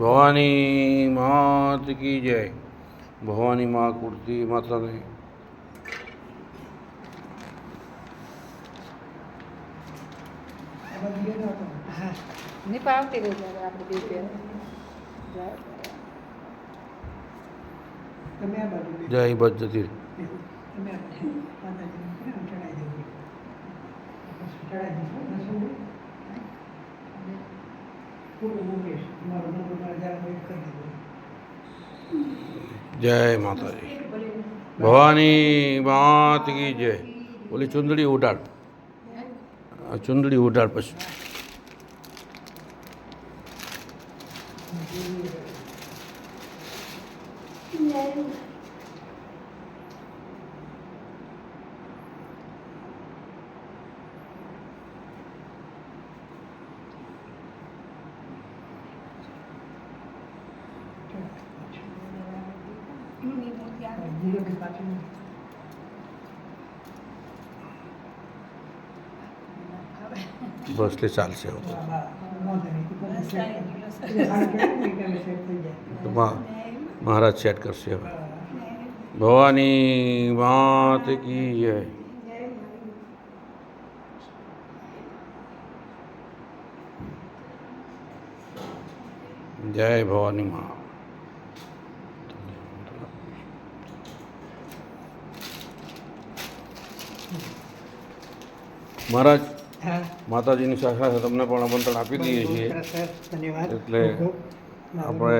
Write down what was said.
ભવાની માત કી જય. ભવાની મા કુર્તી માતાને નહીં પણ આવતી રહી જાય આપણે બે પેર જય બસ જતી રહી. જય માતાજી. ભવાની માત કી જય. ઓલી ચુંદડી ઉડાડ, આ ચુંદડી ઉડાડ પછી. બસ લે ચાલશે હવે તો મહારાજ સેટ કરશે હવે. ભવાની માત કી જય. જય ભવાની મા. મહારાજ માતાજીની સાથે તમને પણ આમંત્રણ આપી દઈએ છીએ. એટલે આપણે